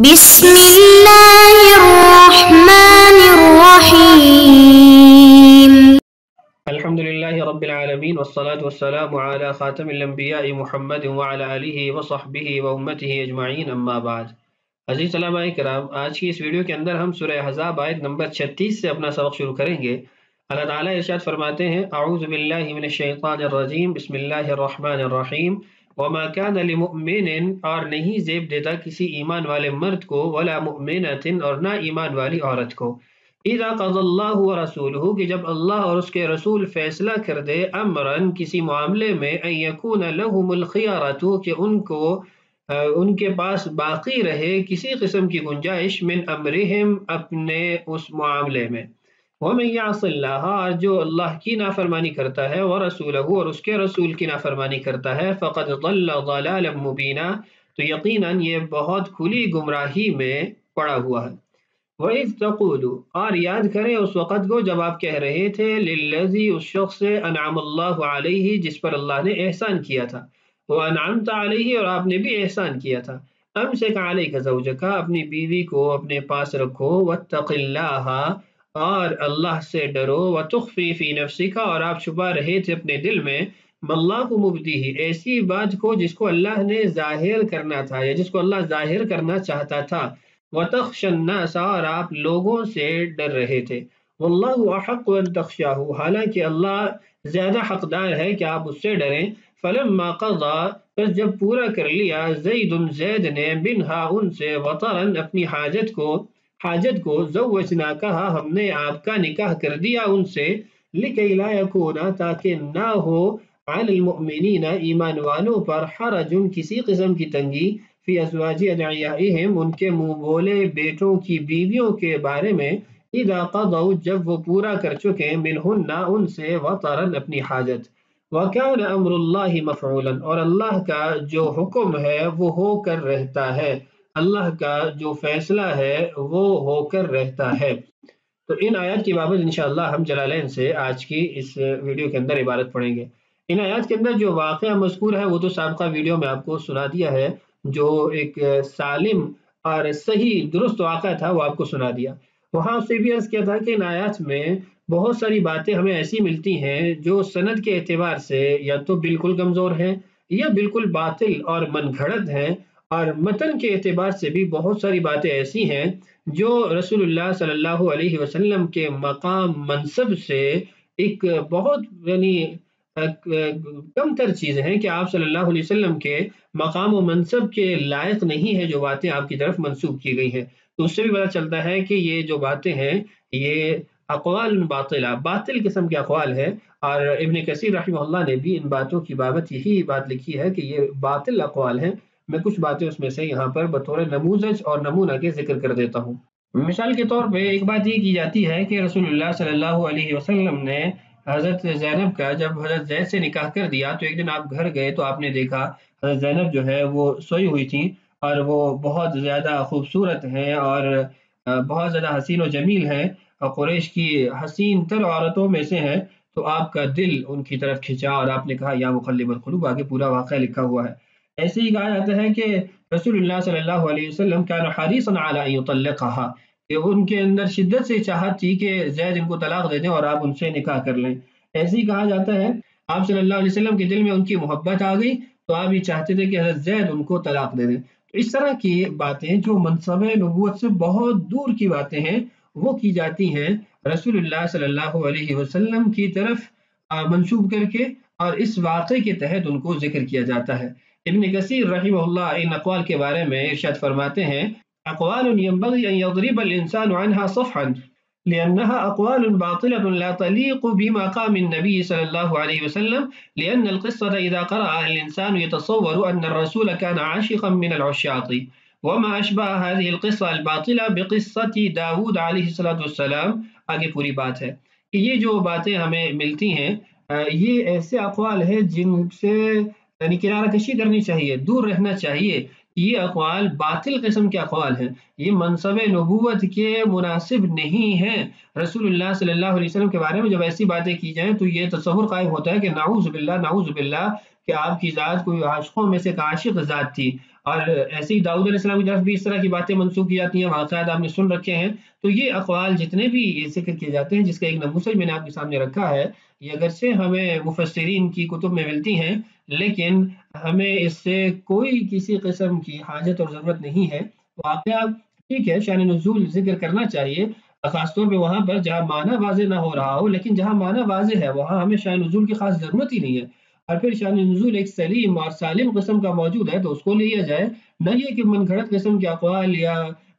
بسم اللہ الرحمن الرحیم الحمدللہ رب العالمین والصلاة والسلام علی خاتم الانبیاء محمد وعلی آلہ وصحبہ وامتہ اجمعین اما بعد۔ عزیز علماء کرام، آج کی اس ویڈیو کے اندر ہم سورہ احزاب آیت نمبر 36 سے اپنا سبق شروع کریں گے۔ اللہ تعالیٰ ارشاد فرماتے ہیں: اعوذ باللہ من الشیطان الرجیم، بسم اللہ الرحمن الرحیم۔ وما كان لمؤمن، اور نہیں زیب دیتا کسی ایمان والے مرد کو، ولا مؤمنۃ، اور نہ ایمان والی عورت کو، اذا قضى اللہ ورسولہ، کہ جب اللہ اور اس کے رسول فیصلہ کر دے، امرا، کسی معاملے میں، ان یکون لہم الخیارۃ، کہ ان کے پاس باقی رہے کسی قسم کی گنجائش، من امرہم، اپنے اس معاملے میں۔ ومن یعص اللہ، اور جو اللہ کی نافرمانی کرتا ہے، ورسولہ، اور اس کے رسول کی نافرمانی کرتا ہے، فقد ضل ضلالا مبینا، تو یقیناً یہ بہت کھلی گمراہی میں پڑا ہوا ہے۔ وَإِذْ تَقُولُ، اور یاد کریں اس وقت کو جب آپ کہہ رہے تھے، لِلَّذِي، اس شخص سے، انعم اللہ علیہ، جس پر اللہ نے احسان کیا تھا، وَأَنْعَمْتَ علیہ، اور آپ نے بھی احسان کیا تھا، أَمْسِكْ عَلَيْكَ زَوْجَكَ، اپنی بیوی کو اپنے پاس رکھو، وَاتَّقِ اللَّهَ، اور اللہ سے ڈرو، وَتُخْفِي فِي نَفْسِكَ، اور آپ چھپا رہے تھے اپنے دل میں، مَاللَّهُ مُبْدِيهِ، ایسی بات کو جس کو اللہ نے ظاہر کرنا تھا یا جس کو اللہ ظاہر کرنا چاہتا تھا، وَتَخْشَى النَّاسَ، اور آپ لوگوں سے ڈر رہے تھے، وَاللَّهُ أَحَقُّ أَن تَخْشَاهُ، حالانکہ اللہ زیادہ حقدار ہے کہ آپ اس سے ڈریں، فَلَمَّا قَضَى، بس جب پورا کر لیا، زید، زید نے، منہا، ان سے، وطرن، اپنی حاجت کو، زوجناکہا، ہم نے آپ کا نکاح کر دیا ان سے، لِكَيْ لَا يَكُونَ، تاکہ نہ ہو، عَلَى الْمُؤْمِنِينَ، ایمان والوں پر، حرج، کسی قسم کی تنگی، فی ازواج ادعیائہم، ان کے منہ بولے بیٹوں کی بیویوں کے بارے میں، اذا قضوا، جب وہ پورا کر چکے، منہن، ان سے، وطرن، اپنی حاجت، وکان امر اللہ مفعولا، اور اللہ کا جو حکم ہے وہ ہو کر رہتا ہے، اللہ کا جو فیصلہ ہے وہ ہو کر رہتا ہے۔ تو ان آیات کی بابت انشاءاللہ ہم جلالین سے آج کی اس ویڈیو کے اندر عبارت پڑھیں گے۔ ان آیات کے اندر جو واقعہ مذکور ہے وہ تو سابقہ ویڈیو میں آپ کو سنا دیا ہے، جو ایک سالم اور صحیح درست واقعہ تھا وہ آپ کو سنا دیا۔ وہاں سے بھی عرض کیا تھا کہ ان آیات میں بہت ساری باتیں ہمیں ایسی ملتی ہیں جو سند کے اعتبار سے یا تو بالکل کمزور ہیں یا بالکل باطل اور من گھڑت ہیں، اور متن کے اعتبار سے بھی بہت ساری باتیں ایسی ہیں جو رسول اللہ صلی اللہ علیہ وسلم کے مقام منصب سے ایک بہت کم تر چیزیں ہیں کہ آپ صلی اللہ علیہ وسلم کے مقام و منصب کے لائق نہیں ہے جو باتیں آپ کی طرف منسوب کی گئی ہیں۔ تو اس سے بھی پتہ چلتا ہے کہ یہ جو باتیں ہیں یہ اقوال باطلہ، باطل قسم کے اقوال ہے، اور ابن کثیر رحمہ اللہ نے بھی ان باتوں کی بابت یہی بات لکھی ہے کہ یہ باطل اقوال ہیں۔ میں کچھ باتیں اس میں سے یہاں پر بطور نموذج اور نمونہ کے ذکر کر دیتا ہوں۔ مثال کے طور پہ ایک بات یہ کی جاتی ہے کہ رسول اللہ صلی اللہ علیہ وسلم نے حضرت زینب کا جب حضرت زید سے نکاح کر دیا تو ایک دن آپ گھر گئے تو آپ نے دیکھا حضرت زینب جو ہے وہ سوئی ہوئی تھی، اور وہ بہت زیادہ خوبصورت ہیں اور بہت زیادہ حسین و جمیل ہیں، اور قریش کی حسین تر عورتوں میں سے ہیں، تو آپ کا دل ان کی طرف کھنچا اور آپ نے کہا یا مقلب القلوب، آگے پورا واقعہ لکھا ہوا ہے۔ ایسے ہی کہا جاتا ہے کہ رسول اللہ صلی اللہ علیہ وسلم کان حریصا علی ان یطلقها، کہ ان کے اندر شدت سے چاہت تھی کہ زید ان کو طلاق دے دیں اور آپ ان سے نکاح کر لیں۔ ایسے ہی کہا جاتا ہے آپ صلی اللہ علیہ وسلم کے دل میں ان کی محبت آ گئی تو آپ یہ چاہتے تھے کہ حضرت زید ان کو طلاق دے دیں۔ تو اس طرح کی باتیں جو منصب نبوت سے بہت دور کی باتیں ہیں وہ کی جاتی ہیں رسول اللہ صلی اللہ علیہ وسلم کی طرف منسوب کر کے، اور اس واقعے کے تحت ان کو ذکر کیا جاتا ہے۔ ابن کثیر رحمہ اللہ ان اقوال کے بارے میں ارشاد فرماتے ہیں: اقوال ينبغي ان يضرب الانسان عنها صفحا لانها اقوال باطلة لا تليق بمقام النبي صلى الله عليه وسلم، لان القصة اذا قرأها الانسان يتصور ان الرسول كان عاشقا من العشاق، وما اشبه هذه القصة الباطلة بقصة داود عليه الصلاة والسلام۔ آگے پوری بات ہے کہ یہ جو باتیں ہمیں ملتی ہیں یہ ایسے اقوال ہیں جن سے کنارہ کشی کرنی چاہیے، دور رہنا چاہیے۔ یہ اقوال باطل قسم کے اقوال ہیں، یہ منصب نبوت کے مناسب نہیں ہیں۔ رسول اللہ صلی اللہ علیہ وسلم کے بارے میں جب ایسی باتیں کی جائیں تو یہ تصور قائم ہوتا ہے کہ نعوذ باللہ کہ آپ کی ذات کوئی عاشقوں میں سے ایک عاشق ذات تھی، اور ایسے ہی داؤد علیہ السلام کی طرف بھی اس طرح کی باتیں منسوخ کی جاتی ہیں، واقعات آپ نے سن رکھے ہیں۔ تو یہ اقوال جتنے بھی یہ ذکر کیے جاتے ہیں، جس کا ایک نموذج میں نے آپ کے سامنے رکھا ہے، یہ اگرچہ ہمیں مفسرین کی کتب میں ملتی ہیں، لیکن ہمیں اس سے کوئی کسی قسم کی حاجت اور ضرورت نہیں ہے۔ واقعہ ٹھیک ہے، شان نزول ذکر کرنا چاہیے، خاص طور پہ وہاں پر جہاں معنی واضح نہ ہو رہا ہو، لیکن جہاں معنی واضح ہے وہاں ہمیں شان نزول کی خاص ضرورت ہی نہیں ہے۔ اور پھر شان نزول ایک سلیم اور سالم قسم کا موجود ہے تو اس کو لیا جائے، نہ یہ کہ من گھڑت قسم کے اقوال یا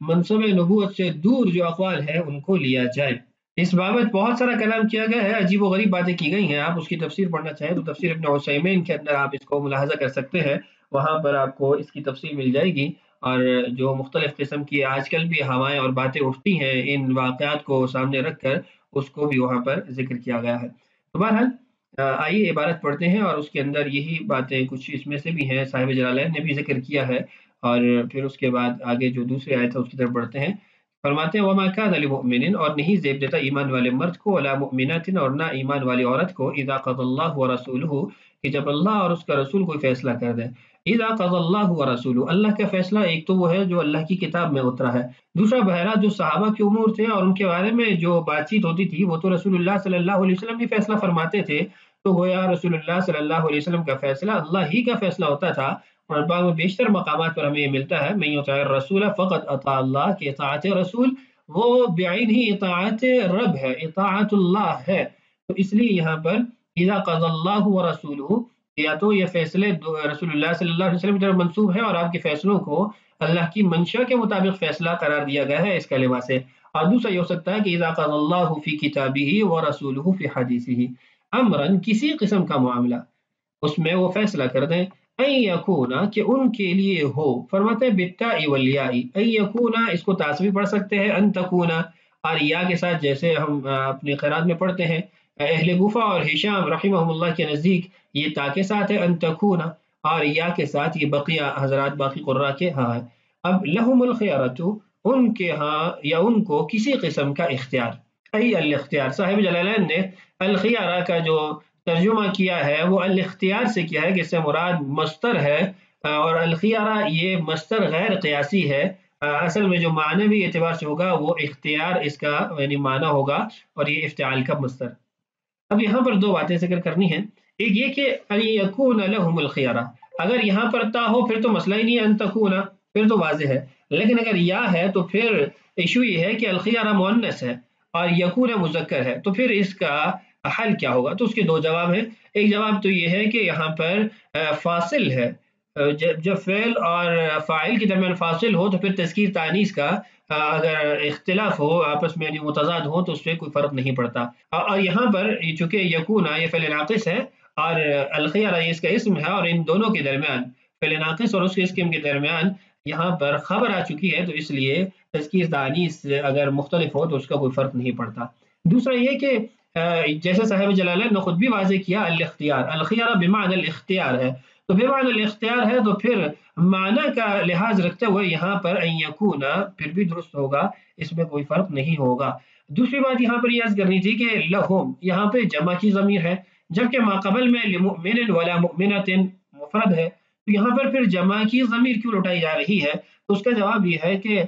منصب نبوت سے دور جو اقوال ہیں ان کو لیا جائے۔ اس بابت بہت سارا کلام کیا گیا ہے، عجیب و غریب باتیں کی گئی ہیں۔ آپ اس کی تفسیر پڑھنا چاہیں تو تفسیر ابن عثیمین کے اندر آپ اس کو ملاحظہ کر سکتے ہیں، وہاں پر آپ کو اس کی تفسیر مل جائے گی۔ اور جو مختلف قسم کی آج کل بھی ہوائیں اور باتیں اٹھتی ہیں ان واقعات کو سامنے رکھ کر، اس کو بھی وہاں پر ذکر کیا گیا ہے۔ تو بہرحال آئیے عبارت پڑھتے ہیں، اور اس کے اندر یہی باتیں کچھ اس میں سے بھی ہیں صاحب جلالین نے بھی ذکر کیا ہے، اور پھر اس کے بعد آگے جو دوسری آیت ہے اس کی طرف بڑھتے ہیں۔ فرماتے ہیں وما كان لمؤمن، اور نہیں زیب دیتا ایمان والے مرد کو، ولا مؤمنات، اور نہ ایمان والی عورت کو، اذا قضى اللہ ورسولہ، کہ جب اللہ اور اس کا رسول کوئی فیصلہ کر دے۔ اذا قضى اللہ ورسولہ، اللہ کا فیصلہ ایک تو وہ ہے جو اللہ کی کتاب میں اترا ہے، دوسرا بہرحال جو صحابہ کے امور تھے اور ان کے بارے میں جو بات چیت ہوتی تھی وہ تو رسول اللہ صلی اللہ علیہ وسلم بھی فیصلہ فرماتے تھے، تو گویا رسول اللہ صلی اللہ علیہ وسلم کا فیصلہ اللہ ہی کا فیصلہ ہوتا تھا۔ اور بعض میں بیشتر مقامات پر ہمیں یہ ملتا ہے من یطع الرسول فقد اطاع اللہ، کہ اطاعت رسول وہ بعین ہی اطاعت رب ہے، اطاعت اللہ ہے۔ تو اس لیے یہاں پر اذا قضى اللہ ورسولہ، یا تو یہ فیصلے رسول اللہ صلی اللہ علیہ وسلم کی طرف منسوب ہے اور آپ کے فیصلوں کو اللہ کی منشا کے مطابق فیصلہ قرار دیا گیا ہے اس کلمہ سے، اور دوسرا یہ ہو سکتا ہے کہ اذا قضى اللہ فی کتابہ ورسولہ فی حدیثہ امرن، کسی قسم کا معاملہ اس میں وہ فیصلہ کر دیں، ان یکونا، کہ ان کے لیے ہو، فرماتے ہیں بالتاء والیاء، ان یکونا اس کو تاء سے بھی پڑھ سکتے ہیں، ان تکونا، اور یا کے ساتھ جیسے ہم اپنی قرات میں پڑھتے ہیں۔ اہل کوفہ اور ہشام رحمہم اللہ کے نزدیک یہ تا کے ساتھ ہے ان تکونا، اور یا کے ساتھ یہ بقیہ حضرات باقی قراء کے ہاں ہے۔ اب لہم الخیارۃ، ان کے ہاں یا ان کو کسی قسم کا اختیار، ای الاختیار، صاحب جلالین نے الخیارہ کا جو ترجمہ کیا ہے وہ الاختیار سے کیا ہے، کہ اس سے مراد مصدر ہے، اور الخیارہ یہ مصدر غیر قیاسی ہے، اصل میں جو معنوی اعتبار سے ہوگا وہ اختیار اس کا یعنی معنی ہوگا، اور یہ افتعال کا مصدر۔ اب یہاں پر دو باتیں ذکر کرنی ہیں، ایک یہ کہ ان یکون لہم الخیارہ، اگر یہاں پر تا ہو پھر تو مسئلہ ہی نہیں ہے، ان تکون پھر تو واضح ہے، لیکن اگر یا ہے تو پھر ایشو یہ ہے کہ الخیارہ مؤنث ہے اور یکون مذکر ہے، تو پھر اس کا حل کیا ہوگا؟ تو اس کے دو جواب ہیں۔ ایک جواب تو یہ ہے کہ یہاں پر فاصل ہے، جب فعل اور فاعل کے درمیان فاصل ہو تو پھر تذکیر تانیث کا اگر اختلاف ہو آپس میں یعنی متضاد ہو تو اس سے کوئی فرق نہیں پڑتا، اور یہاں پر چونکہ یکونا یہ فعل ناقص ہے اور الخیارہ یہ اس کا اسم ہے، اور ان دونوں کے درمیان فعل ناقص اور اس کے اسم کے درمیان یہاں پر خبر آ چکی ہے، تو اس لیے تذکیر تانیث اگر مختلف ہو تو اس کا کوئی فرق نہیں پڑتا۔ دوسرا یہ کہ جیسے صاحب جلالین نے خود بھی واضح کیا، الاختیار، الخیارہ بمعنی الاختیار ہے، تو بمعنی الاختیار ہے تو پھر معنی کا لحاظ رکھتے ہوئے یہاں پر ان یکونا پھر بھی درست ہوگا، اس میں کوئی فرق نہیں ہوگا۔ دوسری بات یہاں پر یہ عرض کرنی تھی کہ لہم یہاں پہ جمع کی ضمیر ہے، جبکہ ماقبل میں لمؤمن ولا مؤمنۃ مفرد ہے، تو یہاں پر پھر جمع کی ضمیر کیوں لوٹائی جا رہی ہے؟ تو اس کا جواب یہ ہے کہ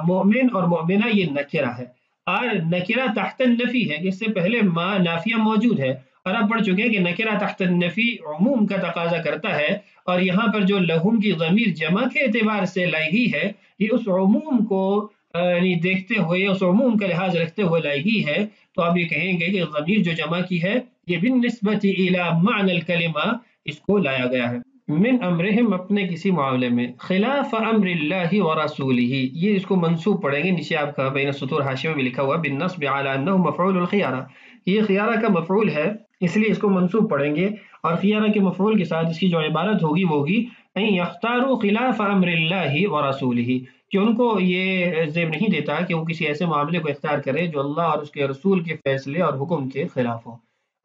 مؤمن اور مؤمنہ یہ نکرہ ہے، اور نکرہ تحت النفی ہے، اس سے پہلے ما نافیہ موجود ہے، اور آپ پڑھ چکے ہیں کہ نکرہ تحت النفی عموم کا تقاضا کرتا ہے، اور یہاں پر جو لہم کی ضمیر جمع کے اعتبار سے لائی گئی ہے یہ اس عموم کو یعنی دیکھتے ہوئے، اس عموم کا لحاظ رکھتے ہوئے لائی گئی ہے، تو آپ یہ کہیں گے کہ ضمیر جو جمع کی ہے یہ بالنسبت الی معنی الکلمہ اس کو لایا گیا ہے۔ من امرہم اپنے کسی معاملے میں، خلاف امر اللہ ورسولہ، یہ اس کو منصوب پڑھیں گے، نیچے آپ کا بین السطور حاشیہ میں بھی لکھا ہوا بالنصب علی انہ مفعول الخیارہ، یہ خیارہ کا مفعول ہے اس لیے اس کو منصوب پڑھیں گے، اور خیارہ کے مفعول کے ساتھ اس کی جو عبارت ہوگی وہ ہوگی ان یختاروا خلاف امر اللہ ورسولہ، کہ ان کو یہ زیب نہیں دیتا کہ وہ کسی ایسے معاملے کو اختیار کرے جو اللہ اور اس کے رسول کے فیصلے اور حکم کے خلاف ہو۔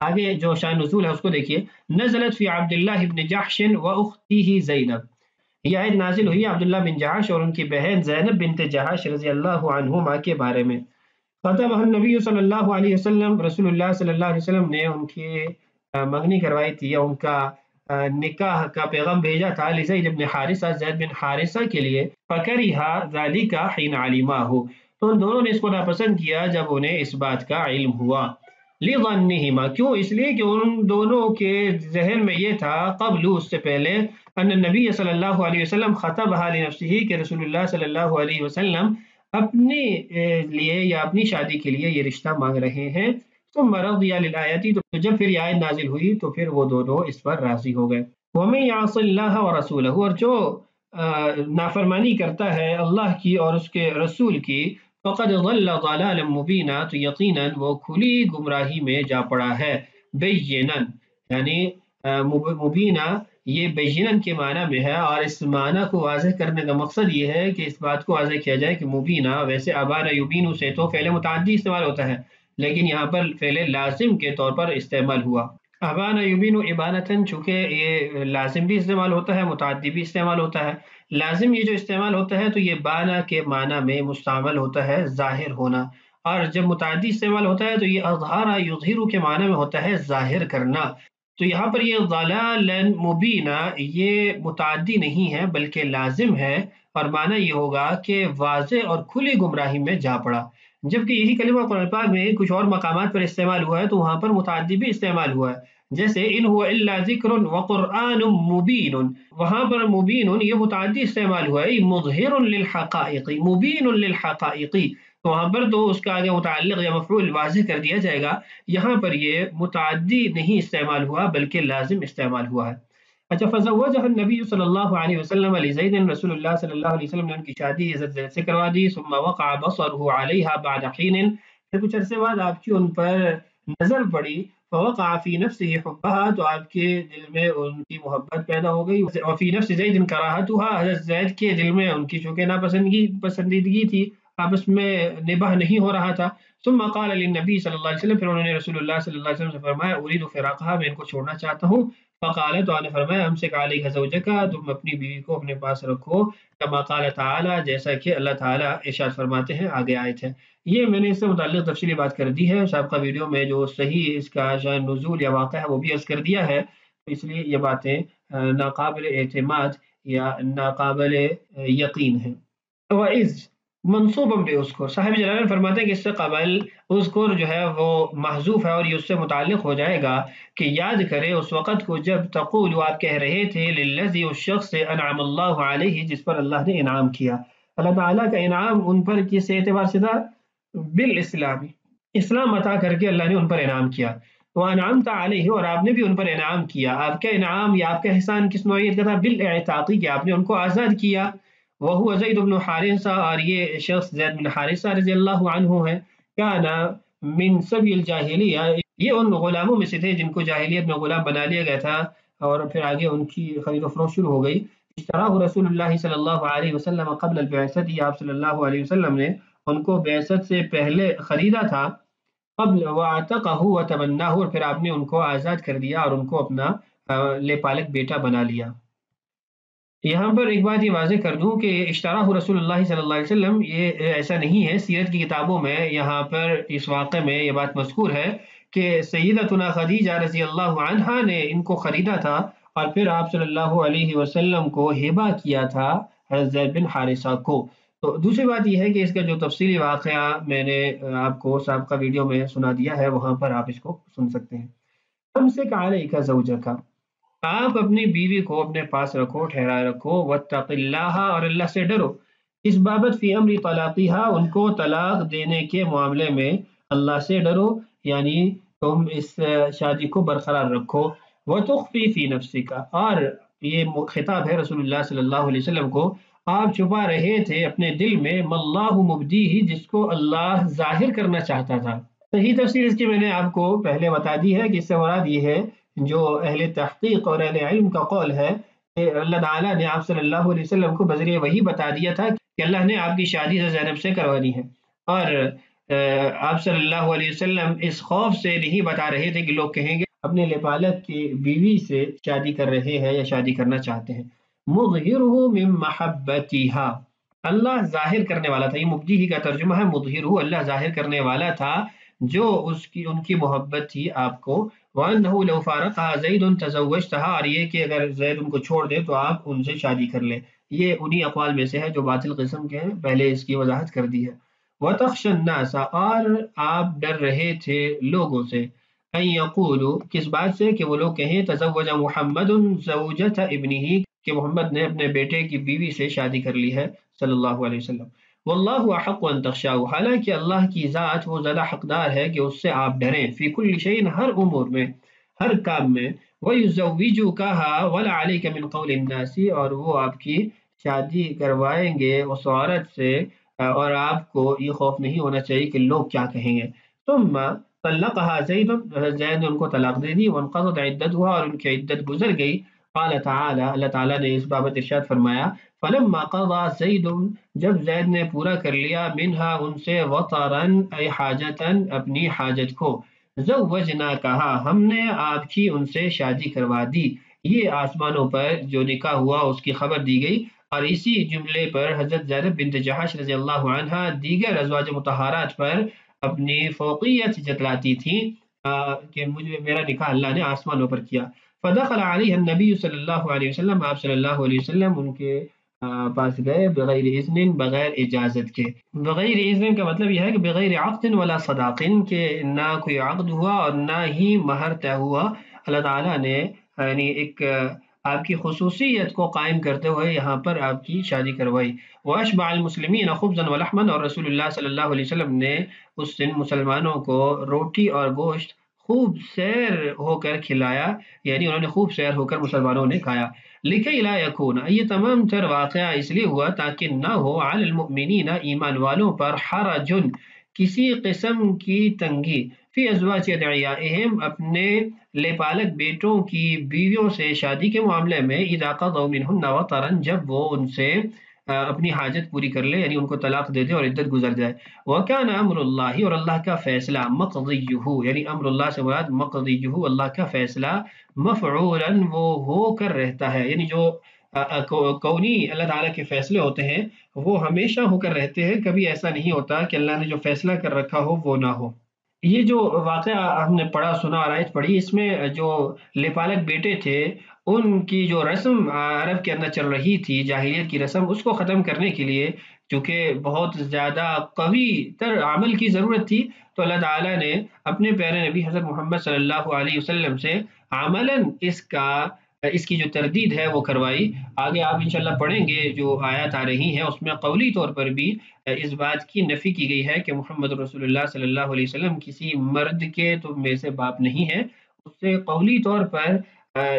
آگے جو شان نزول ہے اس کو دیکھیے، نزلت فی عبداللہ بن جحش و اختہ زینب، یہ آیت نازل ہوئی عبداللہ بن جحش اور ان کی بہن زینب بنت جحش رضی اللہ عنہما کے بارے میں۔ خطبہ النبی صلی اللہ علیہ وسلم، رسول اللہ صلی اللہ علیہ وسلم نے ان کی منگنی کروائی تھی یا ان کا نکاح کا پیغام بھیجا تھا لزید بن حارثہ، زید بن حارثہ کے لیے، فَكَرِهَ ذَلِكَ حِينَ عَلِمَهُ، تو ان دونوں نے اس کو ناپسند کیا جب انہیں اس بات کا علم ہوا، لِظَنِّهِمَا، کیوں؟ اس لیے کہ ان دونوں کے ذہن میں یہ تھا قبل، اس سے پہلے، ان النبی صلی اللہ علیہ وسلم خطبها لنفسه، کہ رسول اللہ صلی اللہ علیہ وسلم اپنے لیے یا اپنی شادی کے لیے یہ رشتہ مانگ رہے ہیں، ثم رضی للآیتی، تو جب پھر یہ آیت نازل ہوئی تو پھر وہ دونوں اس پر راضی ہو گئے۔ وَمَن يَعْصِ اللَّهَ وَرَسُولَهُ، اور جو نافرمانی کرتا ہے اللہ کی اور اس کے رسول کی، فقد ضل ضلالا مبینا، تو یقیناً وہ کھلی گمراہی میں جا پڑا ہے، بینا، یعنی مبینہ یہ بینا کے معنی میں ہے، اور اس معنی کو واضح کرنے کا مقصد یہ ہے کہ اس بات کو واضح کیا جائے کہ مبینہ، ویسے ابانا یبینو سے تو فعل متعدی استعمال ہوتا ہے، لیکن یہاں پر فعل لازم کے طور پر استعمال ہوا۔ ابانا یبینو ابانتاً، چونکہ یہ لازم بھی استعمال ہوتا ہے، متعدی بھی استعمال ہوتا ہے۔ لازم یہ جو استعمال ہوتا ہے تو یہ بانا کے معنی میں مستعمل ہوتا ہے ظاہر ہونا، اور جب متعدی استعمال ہوتا ہے تو یہ اظہارا یظہر کے معنی میں ہوتا ہے ظاہر کرنا۔ تو یہاں پر یہ ضلالا مبینہ یہ متعدی نہیں ہے بلکہ لازم ہے، اور معنی یہ ہوگا کہ واضح اور کھلی گمراہی میں جا پڑا، جبکہ یہی کلمہ قرآن پاک میں کچھ اور مقامات پر استعمال ہوا ہے تو وہاں پر متعدی بھی استعمال ہوا ہے، جیسے ان هو الا ذکر وقرآن مبین، وہاں پر مبین یہ متعدی استعمال ہوا ہے، مظہر للحقائق، مبین للحقائق، تو وہاں پر تو اس کا آگے متعلق یا مفعول واضح کر دیا جائے گا، یہاں پر یہ متعدی نہیں استعمال ہوا بلکہ لازم استعمال ہوا ہے۔ اچھا، فزوجہ النبی صلی اللہ علیہ وسلم لزید، رسول اللہ صلی اللہ علیہ وسلم نے ان کی شادی زید سے کروا دی، ثم وقع بصرہ علیہا بعد حین، پھر کچھ عرصے بعد آپ کی ان پر نظر پڑی، فوقع فی نفسہ حبہا، تو آپ کے دل میں ان کی محبت پیدا ہو گئی، وفی نفس زید کراہتہا، حضرت زید کے دل میں ان کی چونکہ پسندیدگی تھی، آپس میں نباہ نہیں ہو رہا تھا۔ ثم قال للنبی صلی اللہ علیہ وسلم، پھر انہوں نے رسول اللہ صلی اللہ علیہ وسلم سے فرمایا، اريد فراقها، میں ان کو چھوڑنا چاہتا ہوں۔ فقال، تو آپ نے فرمایا، امسک علیک زوجک، تم اپنی بیوی کو اپنے پاس رکھو، کما قال تعالی، جیسا کہ اللہ تعالیٰ ارشاد فرماتے ہیں، آگے آیت ہے۔ یہ میں نے اس سے متعلق تفصیلی بات کر دی ہے سابقہ ویڈیو میں، جو صحیح اس کا شان نزول یا واقعہ ہے وہ بھی عرض کر دیا ہے، اس لیے یہ باتیں ناقابل اعتماد یا ناقابل یقین ہیں۔ وَإِذْ منصوباً بِاذْكُر، صاحب جلالین فرماتے ہیں کہ اس سے قبل اذکر جو ہے وہ محذوف ہے، اور یہ اس سے متعلق ہو جائے گا کہ یاد کرے اس وقت کو جب تقول، آپ کہہ رہے تھے، للذی، اس شخص سے، انعم اللہ علیہ، جس پر اللہ نے انعام کیا۔ اللہ تعالیٰ کا انعام ان پر کس اعتبار سے تھا؟ بالاسلام، اسلام عطا کر کے اللہ نے ان پر انعام کیا۔ وانعمت علیہ، اور آپ نے بھی ان پر انعام کیا۔ آپ کا انعام یا آپ کا احسان کس نوعیت کا تھا؟ بالاعتاقی، کہ آپ نے ان کو آزاد کیا۔ وہو زید بن حارثہ، اور یہ شخص زید بن حارثہ رضی اللہ عنہ ہے، کان من سبی الجاہلیہ، یہ ان غلاموں میں سے تھے جن کو جاہلیت میں غلام بنا لیا گیا تھا، اور پھر آگے ان کی خرید و فروخت شروع ہو گئی۔ اشتراہ رسول اللہ صلی اللہ علیہ وسلم قبل البعثۃ، آپ صلی اللہ علیہ وسلم نے ان کو بعثت سے پہلے خریدا تھا، قبل وعتقہ وتبناہ، اور پھر آپ نے ان کو آزاد کر دیا اور ان کو اپنا لے پالک بیٹا بنا لیا۔ یہاں پر ایک بات یہ واضح کر دوں کہ اشتراہ رسول اللہ صلی اللہ علیہ وسلم، یہ ایسا نہیں ہے، سیرت کی کتابوں میں یہاں پر اس واقعے میں یہ بات مذکور ہے کہ سیدتنا خدیجہ رضی اللہ عنہا نے ان کو خریدا تھا اور پھر آپ صلی اللہ علیہ وسلم کو ہبہ کیا تھا حضرت زید بن حارثہ کو۔ تو دوسری بات یہ ہے کہ اس کا جو تفصیلی واقعہ میں نے آپ کو سابقہ ویڈیو میں سنا دیا ہے، وہاں پر آپ اس کو سن سکتے ہیں۔ امسک علیک زوجک، آپ اپنی بیوی کو اپنے پاس رکھو، ٹھہرائے رکھو، واتق اللہ، اور اللہ سے ڈرو، اس بابت فی امر طلاقہا، ان کو طلاق دینے کے معاملے میں اللہ سے ڈرو، یعنی تم اس شادی کو برقرار رکھو۔ وتخفی فی نفسک، اور یہ خطاب ہے رسول اللہ صلی اللہ علیہ وسلم کو، آپ چھپا رہے تھے اپنے دل میں، ماللہ مبدیہ، جس کو اللہ ظاہر کرنا چاہتا تھا۔ صحیح تفسیر اس کی میں نے آپ کو پہلے بتا دی ہے کہ اس سے مراد یہ ہے، جو اہل تحقیق اور اہل علم کا قول ہے کہ اللہ تعالیٰ نے آپ صلی اللہ علیہ وسلم کو بذریعہ وحی بتا دیا تھا کہ اللہ نے آپ کی شادی زینب سے کروانی ہے، اور آپ صلی اللہ علیہ وسلم اس خوف سے نہیں بتا رہے تھے کہ لوگ کہیں گے اپنے لپالک کی بیوی سے شادی کر رہے ہیں یا شادی کرنا چاہتے ہیں۔ مظہرہ من محبتہا، اللہ ظاہر کرنے والا تھا، یہ مبدی ہی کا ترجمہ ہے، مظہرہ، اللہ ظاہر کرنے والا تھا جو ان کی محبت تھی آپ کو، وَأَنَّهُ لَوْ فَارَقَهَا زَيْدٌ تَزَوَّجْتَهَا، اور یہ کہ اگر زید ان کو چھوڑ دے تو آپ ان سے شادی کر لیں. یہ انہی اقوال میں سے ہے جو باطل قسم کے ہیں، پہلے اس کی وضاحت کر دی ہے. وَتَخْشَى النَّاسَ، اور آپ ڈر رہے تھے لوگوں سے، أَن يَقُولُوا، کس بات سے کہ وہ لوگ کہیں تزوج محمد زوجة ابنہ، کہ محمد نے اپنے بیٹے کی بیوی سے شادی کر لی ہے صلی اللہ علیہ وسلم. واللہ احق ان تخشاؤ، حالانکہ اللہ کی ذات وہ زیادہ حقدار ہے کہ اس سے آپ ڈریں، فی کل شیء، ہر امور میں، ہر کام میں. وَيُزَوِّجُكَهَا وَلَا عَلَيْكَ مِنْ قَوْلِ النَّاسِ، اور وہ آپ کی شادی کروائیں گے اس عورت سے، اور آپ کو یہ خوف نہیں ہونا چاہیے کہ لوگ کیا کہیں گے. ثم طلقها زید، زید نے ان کو طلاق دے دی. وانقضت عدتها، اور ان کی عدت گزر گئی. قال تعالی، اللہ تعالیٰ نے اس بابت ارشاد فرمایا، فلما قضى زید، جب زید نے پورا کر لیا، منہا ان سے، وطرن ای حاجتن، اپنی حاجت کو، زوجناکہا، ہم نے آپ کی ان سے شادی کروا دی. یہ آسمانوں پر جو نکاح ہوا اس کی خبر دی گئی، اور اسی جملے پر حضرت زینب بنت جحش رضی اللہ عنہا دیگر ازواج مطہرات پر اپنی فوقیت جتلاتی تھیں کہ مجھے، میرا نکاح اللہ نے آسمانوں پر کیا. فدخل علیہ النبی صلی اللہ علیہ وسلم، آپ صلی اللہ علیہ وسلم ان کے پاس گئے، بغیر اذن، بغیر اجازت کے. بغیر اذن کا مطلب یہ ہے کہ بغیر عقد ولا صداق، کہ نہ کوئی عقد ہوا اور نہ ہی مہر طے ہوا. اللہ تعالیٰ نے یعنی ایک آپ کی خصوصیت کو قائم کرتے ہوئے یہاں پر آپ کی شادی کروائی. وَأَشْبَعَ الْمُسْلِمِينَ خُبْزًا وَلَحْمًا، اور رسول اللہ صلی اللہ علیہ وسلم نے اس دن مسلمانوں کو روٹی اور گوشت خوب سیر ہو کر کھلایا، یعنی انہوں نے خوب سیر ہو کر مسلمانوں نے کھایا. لِكَيْ لَا يَكُونَ، یہ تمام تر واقعہ اس لیے ہوا تاکہ نہ ہو عَلَى الْمُؤْمِنِينَ، ایمان والوں پر، حَرَجٌ، کسی قسم کی تنگی، فی ازواج ادعیائہم، اپنے لے پالک بیٹوں کی بیویوں سے شادی کے معاملے میں، اذا قضوا منہن وطرا، جب وہ ان سے اپنی حاجت پوری کر لے، یعنی ان کو طلاق دے دے اور عدت گزر جائے. وَكَانَ أَمْرُ اللَّهِ، اور اللہ کا فیصلہ، مقضیہ، یعنی امر اللہ سے مراد مقضیہ، اللہ کا فیصلہ، مفعولا، وہ ہو کر رہتا ہے، یعنی جو کونی اللہ تعالیٰ کے فیصلے ہوتے ہیں وہ ہمیشہ ہو کر رہتے ہیں، کبھی ایسا نہیں ہوتا کہ اللہ نے جو فیصلہ کر رکھا ہو وہ نہ ہو. یہ جو واقعہ ہم نے پڑھا سنا اور آیت پڑھی، اس میں جو لپالک بیٹے تھے ان کی جو رسم عرب کے اندر چل رہی تھی، جاہلیت کی رسم، اس کو ختم کرنے کے لیے چونکہ بہت زیادہ قوی تر عمل کی ضرورت تھی، تو اللہ تعالیٰ نے اپنے پیارے نبی حضرت محمد صلی اللہ علیہ وسلم سے عملاً اس کی جو تردید ہے وہ کروائی. آگے آپ انشاءاللہ پڑھیں گے جو آیات آ رہی ہیں، اس میں قولی طور پر بھی اس بات کی نفی کی گئی ہے کہ محمد رسول اللہ صلی اللہ علیہ وسلم کسی مرد کے تم میں سے باپ نہیں ہے. اس سے قولی طور پر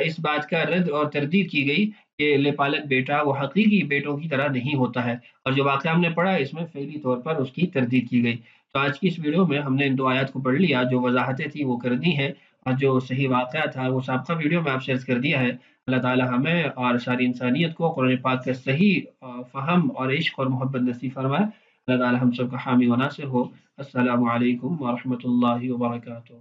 اس بات کا رد اور تردید کی گئی کہ لپالک بیٹا وہ حقیقی بیٹوں کی طرح نہیں ہوتا ہے، اور جو واقعہ ہم نے پڑھا اس میں فعلی طور پر اس کی تردید کی گئی. تو آج کی اس ویڈیو میں ہم نے ان دو آیات کو پڑھ لیا، جو وضاحتیں تھیں وہ کر دی ہیں، اور جو صحیح واقعہ تھا وہ سابقہ ویڈیو میں آپ شیئر کر دیا ہے. اللہ تعالی ہمیں اور ساری انسانیت کو قرآن پاک کا صحیح فہم اور عشق اور محبت نصیب فرمائے. اللہ تعالی ہم سب کا حامی و ناصر ہو. السلام علیکم ورحمۃ اللہ وبرکاتہ.